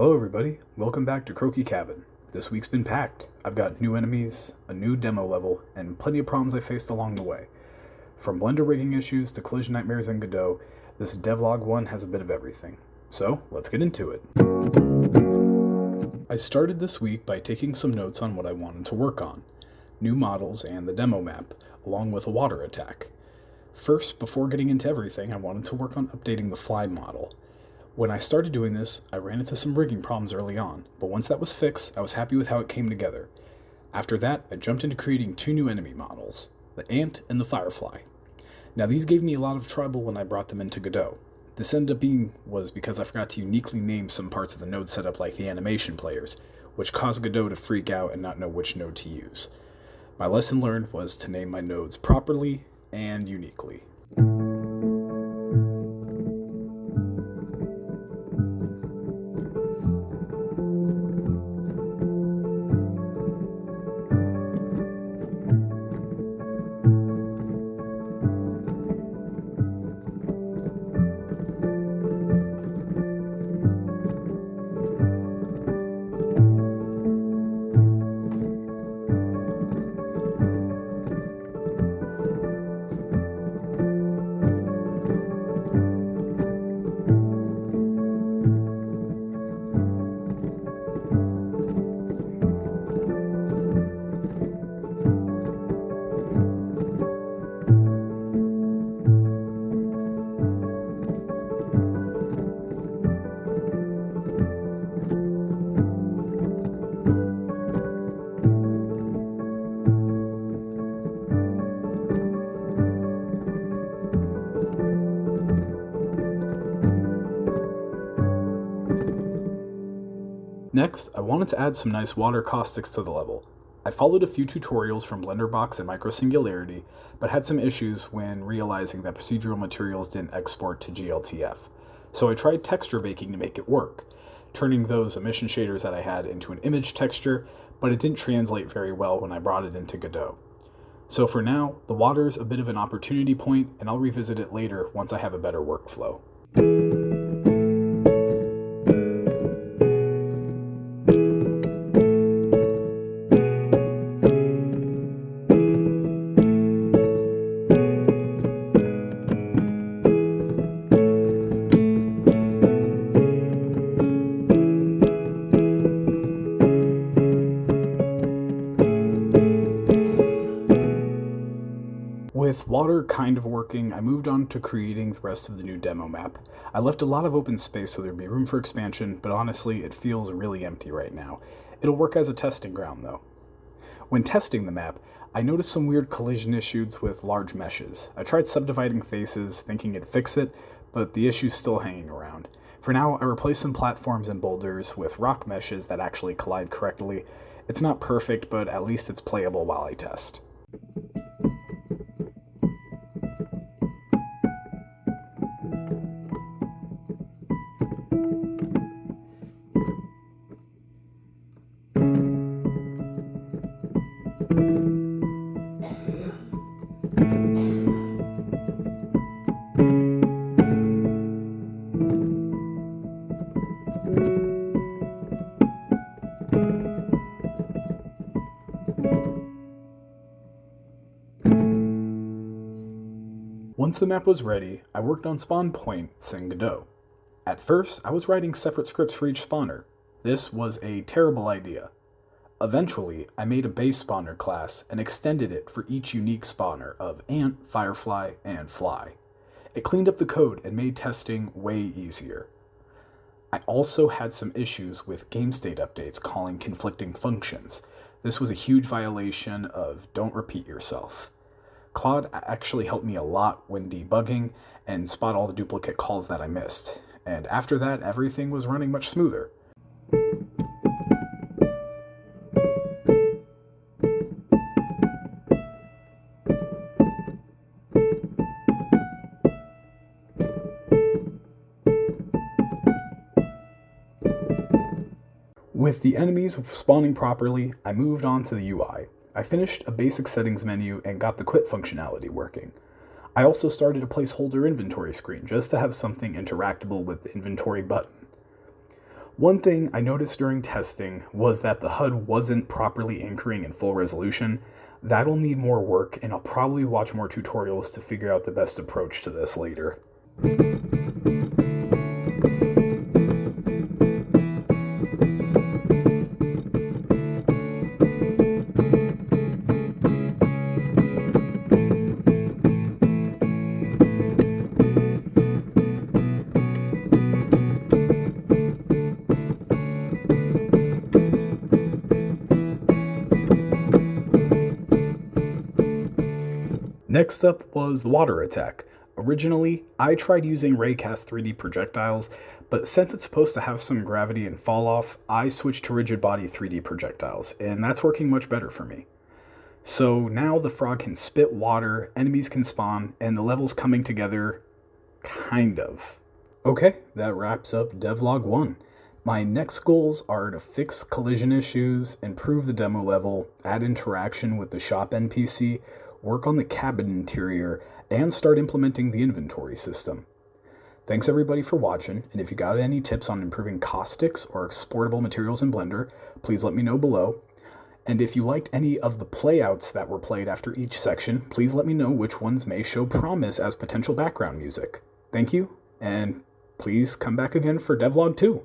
Hello everybody, welcome back to Croaky Cabin. This week's been packed. I've got new enemies, a new demo level, and plenty of problems I faced along the way. From blender rigging issues to collision nightmares in Godot, this devlog one has a bit of everything. So, let's get into it. I started this week by taking some notes on what I wanted to work on. New models and the demo map, along with a water attack. First, before getting into everything, I wanted to work on updating the fly model. When I started doing this, I ran into some rigging problems early on, but once that was fixed, I was happy with how it came together. After that, I jumped into creating two new enemy models, the ant and the firefly. Now these gave me a lot of trouble when I brought them into Godot. This ended up being because I forgot to uniquely name some parts of the node setup like the animation players, which caused Godot to freak out and not know which node to use. My lesson learned was to name my nodes properly and uniquely. Next, I wanted to add some nice water caustics to the level. I followed a few tutorials from Blenderbox and Microsingularity, but had some issues when realizing that procedural materials didn't export to gltf. So I tried texture baking to make it work, turning those emission shaders that I had into an image texture, but it didn't translate very well when I brought it into Godot. So for now, the water is a bit of an opportunity point, and I'll revisit it later once I have a better workflow. With water kind of working, I moved on to creating the rest of the new demo map. I left a lot of open space so there'd be room for expansion, but honestly, it feels really empty right now. It'll work as a testing ground though. When testing the map, I noticed some weird collision issues with large meshes. I tried subdividing faces, thinking it'd fix it, but the issue's still hanging around. For now, I replaced some platforms and boulders with rock meshes that actually collide correctly. It's not perfect, but at least it's playable while I test. Once the map was ready, I worked on spawn points in Godot. At first, I was writing separate scripts for each spawner. This was a terrible idea. Eventually, I made a base spawner class and extended it for each unique spawner of ant, firefly, and fly. It cleaned up the code and made testing way easier. I also had some issues with game state updates calling conflicting functions. This was a huge violation of don't repeat yourself. Claude actually helped me a lot when debugging and spot all the duplicate calls that I missed. And after that, everything was running much smoother. With the enemies spawning properly, I moved on to the UI. I finished a basic settings menu and got the quit functionality working. I also started a placeholder inventory screen just to have something interactable with the inventory button. One thing I noticed during testing was that the HUD wasn't properly anchoring in full resolution. That'll need more work, and I'll probably watch more tutorials to figure out the best approach to this later. Next up was the water attack. Originally, I tried using raycast 3D projectiles, but since it's supposed to have some gravity and fall off, I switched to rigid body 3D projectiles, and that's working much better for me. So now the frog can spit water, enemies can spawn, and the level's coming together, kind of. Okay, that wraps up Devlog 1. My next goals are to fix collision issues, improve the demo level, add interaction with the shop NPC, work on the cabin interior, and start implementing the inventory system. Thanks everybody for watching, and if you got any tips on improving caustics or exportable materials in Blender, please let me know below. And if you liked any of the playouts that were played after each section, please let me know which ones may show promise as potential background music. Thank you, and please come back again for Devlog 2.